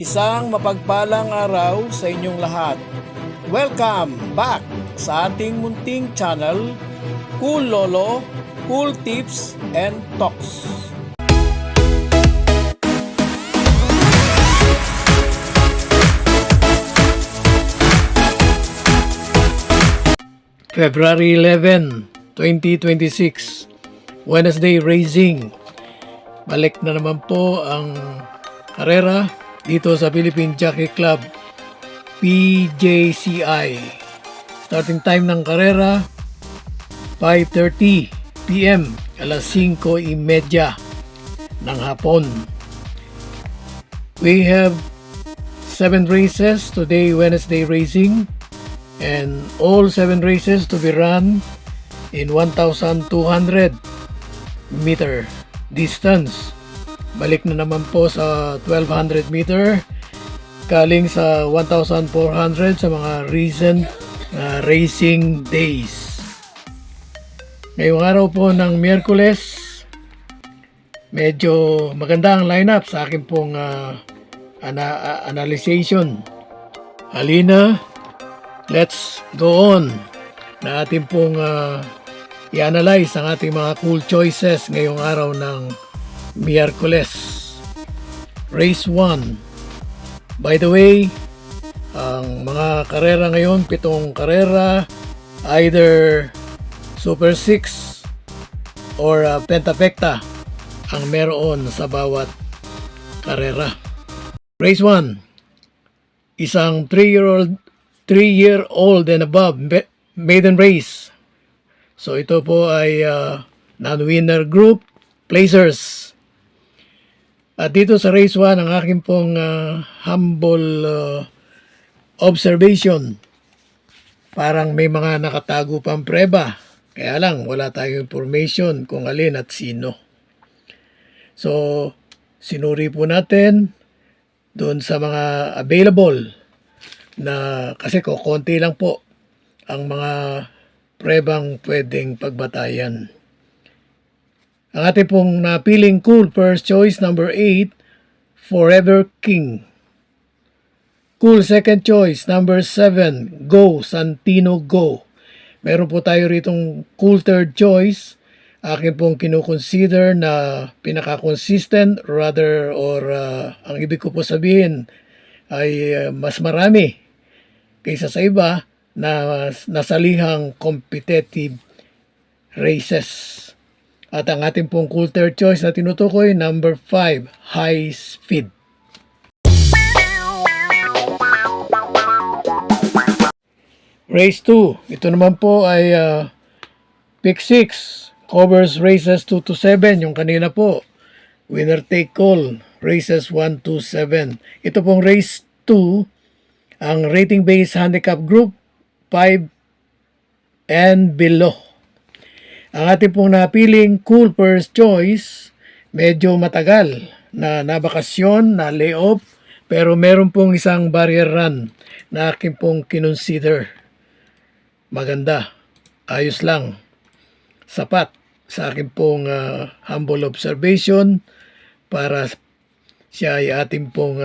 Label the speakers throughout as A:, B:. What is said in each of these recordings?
A: Isang mapagpalang araw sa inyong lahat. Welcome back sa ating munting channel, Cool Lolo, Cool Tips and Talks. February 11, 2026, Wednesday Racing. Balik na naman po ang karera dito sa Philippine Jockey Club, PJCI. Starting time ng karera 5:30 PM, alas 5:30 ng hapon. We have 7 races today, Wednesday Racing, and all 7 races to be run in 1,200 meter distance. Balik na naman po sa 1,200 meter, galing sa 1,400 sa mga recent racing days. Ngayong araw po ng Miyerkules, medyo maganda ang lineup sa akin pong analyzation. Halina, let's go on na ating pong i-analyze ang ating mga cool choices ngayong araw ng Miyerkules. Race 1. By the way, ang mga karera ngayon, 7 karera, either Super 6 or Pentapecta ang meron sa bawat karera. Race 1. Isang 3-year-old and above maiden race. So ito po ay non-winner group placers. At dito sa race 1, ang aking pong humble observation, parang may mga nakatago pang preba. Kaya lang, wala tayong information kung alin at sino. So, sinuri po natin doon sa mga available na, kasi konti lang po ang mga prebang pwedeng pagbatayan. Ang ating pong napiling cool first choice, number 8, Forever King. Cool second choice, number 7, Go, Santino Go. Meron po tayo ritong cool third choice. Akin pong kinukonsider na pinaka-consistent, rather, or ang ibig ko po sabihin ay mas marami kaysa sa iba na nasalihang competitive races. At ang ating pong cool third choice na tinutukoy, number 5, High Speed. Race 2. Ito naman po ay pick 6. Covers races 2 to 7. Yung kanina po, winner take all. Races 1 to 7. Ito pong race 2, ang rating based handicap group 5 and below. Ang ating pong napiling cool first choice, medyo matagal na nabakasyon, na layoff, pero meron pong isang barrier run na aking pong kinonsider. Maganda, ayos lang, sapat sa aking pong humble observation para siya ay ating pong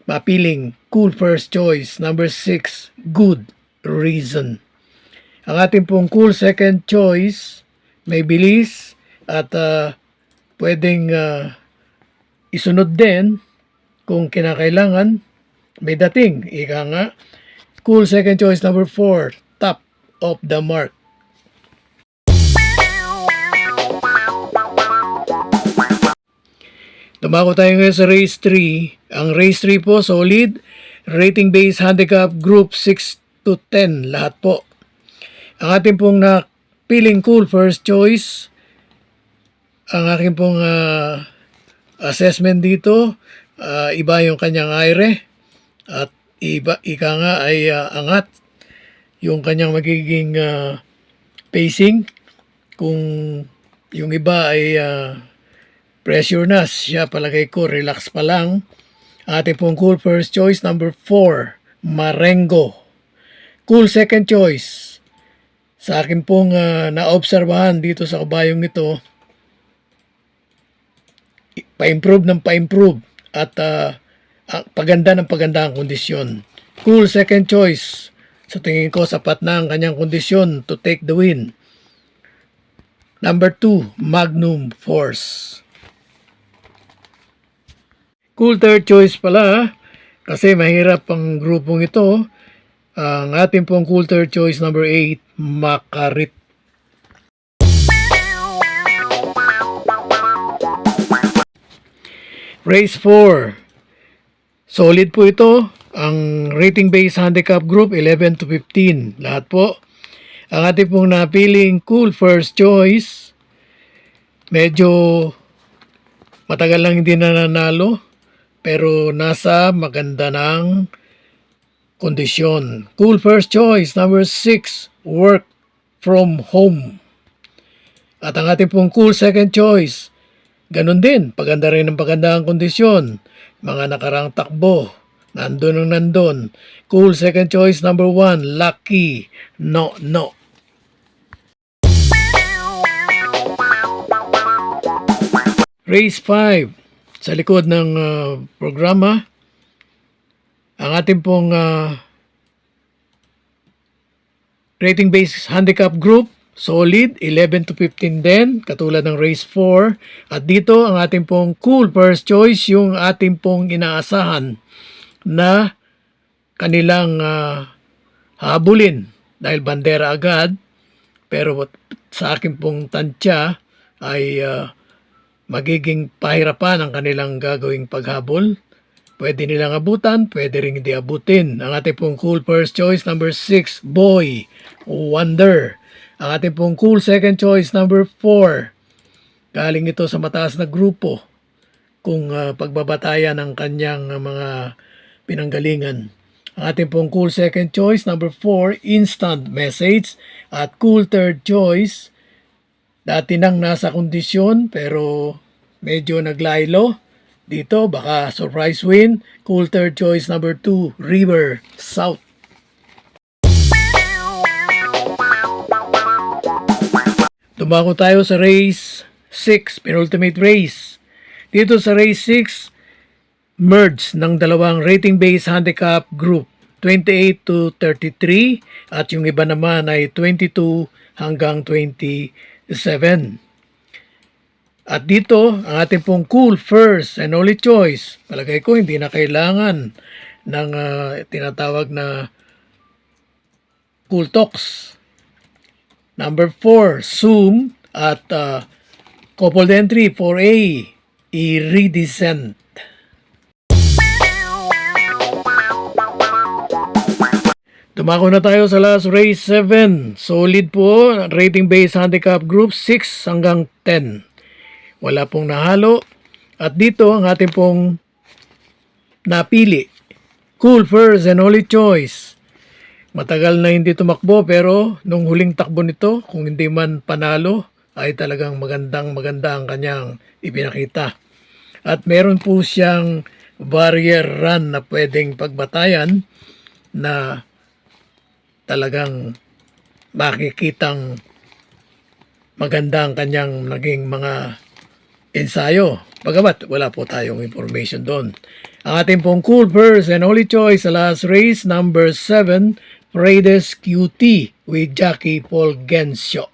A: mapiling cool first choice, number 6, Good Reason. Ang ating pong cool second choice, may bilis at pwedeng isunod din kung kinakailangan, may dating. Ika nga, cool second choice number 4, Top of the Mark. Tumako tayo ngayon sa race 3. Ang race 3 po, solid. Rating based handicap group 6 to 10. Lahat po. Ang ating pong napiling cool first choice, ang aking pong assessment dito, iba yung kanyang aire at ika nga ay angat yung kanyang magiging pacing. Kung yung iba ay pressure na, siya palagay ko relax pa lang. Ating pong cool first choice, number 4, Marengo. Cool second choice, sa akin pong naobserbahan dito sa kabayong ito, pa-improve ng pa-improve at paganda ng paganda ang kondisyon. Cool second choice. Sa tingin ko, sapat na ang kanyang kondisyon to take the win. Number 2, Magnum Force. Cool third choice pala, kasi mahirap ang grupong ito. Ang ating pong cool third choice, number 8, Makarit. Race 4. Solid po ito. Ang rating based handicap group 11 to 15. Lahat po. Ang ating pong napiling cool first choice. Medyo matagal lang hindi nananalo. Pero nasa maganda ng kondisyon. Cool first choice number 6. Work from home. At ang ating pong cool second choice. Ganon din, paganda rin ang paganda ang kondisyon. Mga nakarang takbo, nandun ang nandun. Cool second choice number 1, Lucky, no. Race 5, sa likod ng programa, ang ating pong rating based handicap group, solid, 11 to 15 din, katulad ng race 4. At dito, ang ating pong cool first choice, yung ating pong inaasahan na kanilang habulin dahil bandera agad. Pero sa aking pong tansya ay magiging pahirapan ang kanilang gagawing paghabol. Pwede nilang abutan, pwede rin hindi abutin. Ang ating pong cool first choice, number 6, Boy Wonder. Ang ating pong cool second choice, number 4. Galing ito sa mataas na grupo kung pagbabatayan ng kanyang mga pinanggalingan. Ang ating pong cool second choice, number 4, Instant Message. At cool third choice, dati nang nasa kondisyon pero medyo naglaylo. Dito, baka surprise win. Cool third choice, number 2, River South. Tumako tayo sa race 6, penultimate race. Dito sa race 6, merge ng dalawang rating-based handicap group, 28 to 33, at yung iba naman ay 22 hanggang 27. At dito, ang ating pong cool first and only choice, palagay ko hindi na kailangan ng tinatawag na cool talks. Number 4, Zoom, at coupled entry 4A, Iridescent. Dumako na tayo sa last race 7. Solid po, rating based handicap group 6 hanggang 10. Wala pong nahalo. At dito ang ating pong napili. Cool first and only choice. Matagal na hindi tumakbo pero nung huling takbo nito, kung hindi man panalo, ay talagang maganda ang kanyang ipinakita. At meron po siyang barrier run na pwedeng pagbatayan na talagang makikitang maganda ang kanyang naging mga ensayo. Bagamat wala po tayong information doon. Ang ating pong cool first and only choice sa last race, number 7, Paredes QT with Jackie Fulgencio.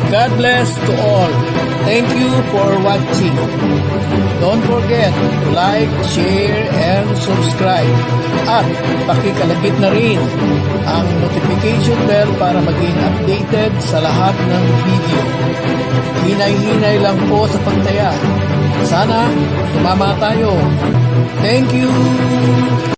A: God bless to all. Thank you for watching. Don't forget to like, share, and subscribe. At pakikalagit na rin ang notification bell para maging updated sa lahat ng video. Hinay-hinay lang po sa pagtaya. Sana tumama tayo. Thank you!